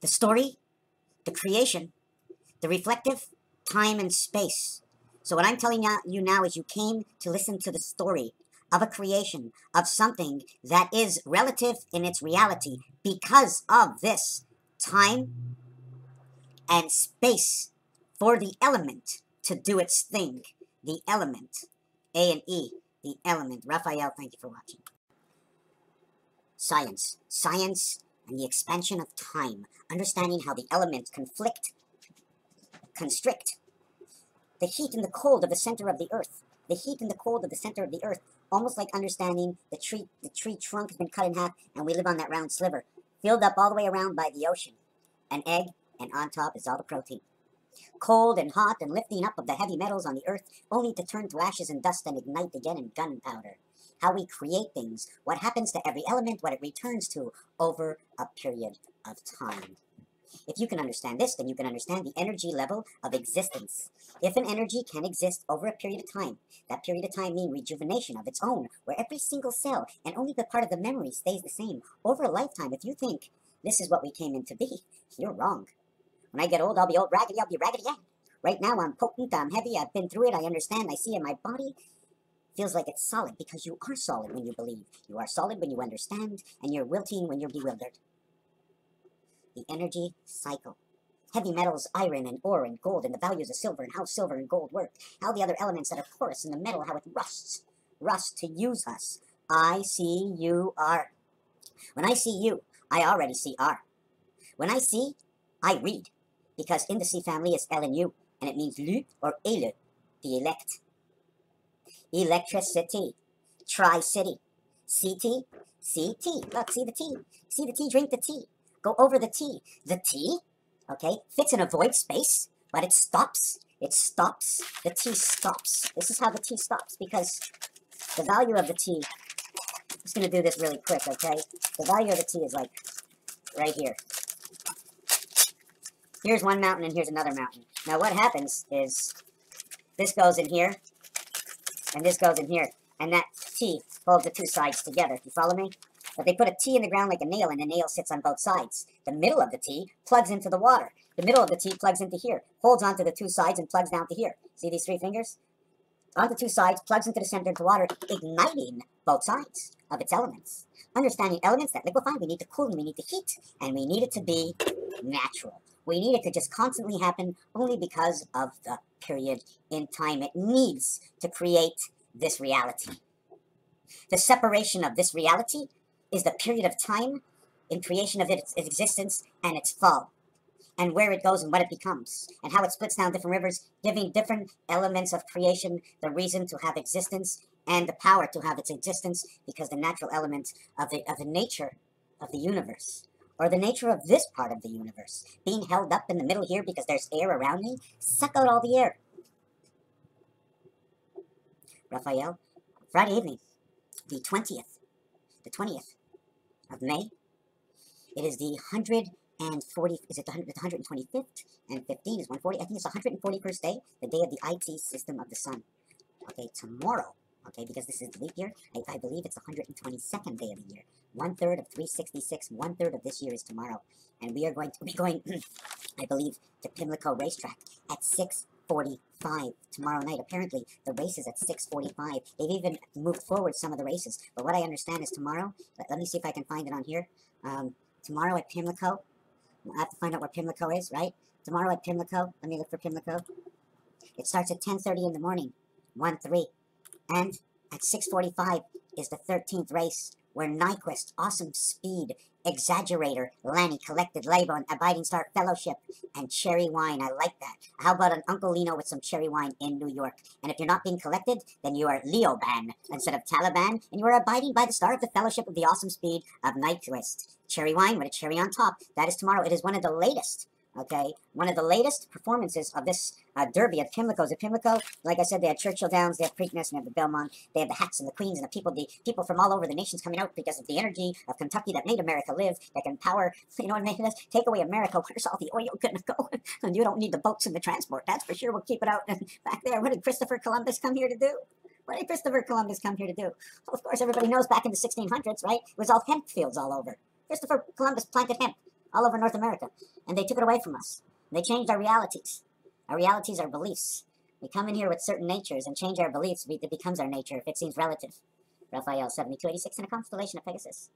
the story, the creation, the reflective, time and space. So what I'm telling you now is you came to listen to the story of a creation, of something that is relative in its reality because of this time and space for the element to do its thing. The element, A and E, the element. Raphael, thank you for watching. Science. Science and the expansion of time. Understanding how the elements constrict the heat and the cold of the center of the earth. The heat and the cold of the center of the earth. Almost like understanding the tree trunk has been cut in half and we live on that round sliver. Filled up all the way around by the ocean. An egg, and on top is all the protein. Cold and hot and lifting up of the heavy metals on the earth, only to turn to ashes and dust and ignite again in gunpowder. How we create things, what happens to every element, what it returns to over a period of time. If you can understand this, then you can understand the energy level of existence. If an energy can exist over a period of time, that period of time means rejuvenation of its own, where every single cell and only the part of the memory stays the same over a lifetime. If you think this is what we came in to be, you're wrong. When I get old, I'll be old raggedy, I'll be raggedy again. Right now, I'm potent, I'm heavy, I've been through it, I understand, I see it, my body feels like it's solid because you are solid when you believe. You are solid when you understand, and you're wilting when you're bewildered. The energy cycle. Heavy metals, iron and ore and gold, and the values of silver and how silver and gold work. How the other elements that are porous in the metal, how it rusts to use us. I see you are. When I see you, I already see are. When I see, I read. Because in the C family is L and U, and it means lu or ele, the elect. Electricity, tri-city, CT, CT. Look, see the T. See the T, drink the tea. Go over the T. The T, okay, fits in a void space, but it stops. It stops. The T stops. This is how the T stops, because the value of the T, I'm just going to do this really quick, okay? The value of the T is like right here. Here's one mountain and here's another mountain. Now what happens is this goes in here and this goes in here, and that T holds the two sides together. You follow me? But they put a T in the ground like a nail, and the nail sits on both sides. The middle of the T plugs into the water. The middle of the T plugs into here, holds onto the two sides and plugs down to here. See these three fingers? On the two sides, plugs into the center into water, igniting both sides of its elements. Understanding elements that liquefy, we need to cool and we need to heat, and we need it to be natural. We need it to just constantly happen only because of the period in time it needs to create this reality. The separation of this reality is the period of time in creation of its existence and its fall, and where it goes and what it becomes, and how it splits down different rivers, giving different elements of creation the reason to have existence and the power to have its existence, because the natural element of the nature of the universe, or the nature of this part of the universe, being held up in the middle here because there's air around me, suck out all the air. Raphael, Friday evening, the 20th of May. It is the 140, is it the 125th? And 15 is 140. I think it's the 141st day, the day of the IT system of the sun. Okay, tomorrow, okay, because this is the leap year, I believe it's the 122nd day of the year. 1/3 of 366, 1/3 of this year is tomorrow. And we are going to be going, I believe, to Pimlico Racetrack at 6:45 tomorrow night. Apparently, the race is at 6:45. They've even moved forward some of the races. But what I understand is tomorrow, let me see if I can find it on here. Tomorrow at Pimlico, I have to find out where Pimlico is, right? Tomorrow at Pimlico, let me look for Pimlico. It starts at 10:30 in the morning, 1-3. And at 6:45 is the 13th race, where Nyquist, Awesome Speed, Exaggerator, Lanny, Collected Label, and Abiding Star Fellowship, and Cherry Wine. I like that. How about an Uncle Lino with some cherry wine in New York? And if you're not being collected, then you are Leoban instead of Taliban, and you are abiding by the star of the Fellowship of the Awesome Speed of Nyquist. Cherry Wine with a cherry on top. That is tomorrow. It is one of the latest, okay, one of the latest performances of this derby at Pimlico's. At Pimlico, like I said, they have Churchill Downs, they have Preakness, and they have the Belmont, they have the Hats and the Queens, and the people from all over the nations coming out because of the energy of Kentucky that made America live, that can power, you know what I mean? Take away America, where's all the oil gonna go? And you don't need the boats and the transport, that's for sure. We'll keep it out back there. What did Christopher Columbus come here to do? What did Christopher Columbus come here to do? Well, of course, everybody knows back in the 1600s, right? It was all hemp fields all over. Christopher Columbus planted hemp all over North America. And they took it away from us. They changed our realities. Our realities are beliefs. We come in here with certain natures and change our beliefs. It becomes our nature if it seems relative. Raphael 7286 in a constellation of Pegasus.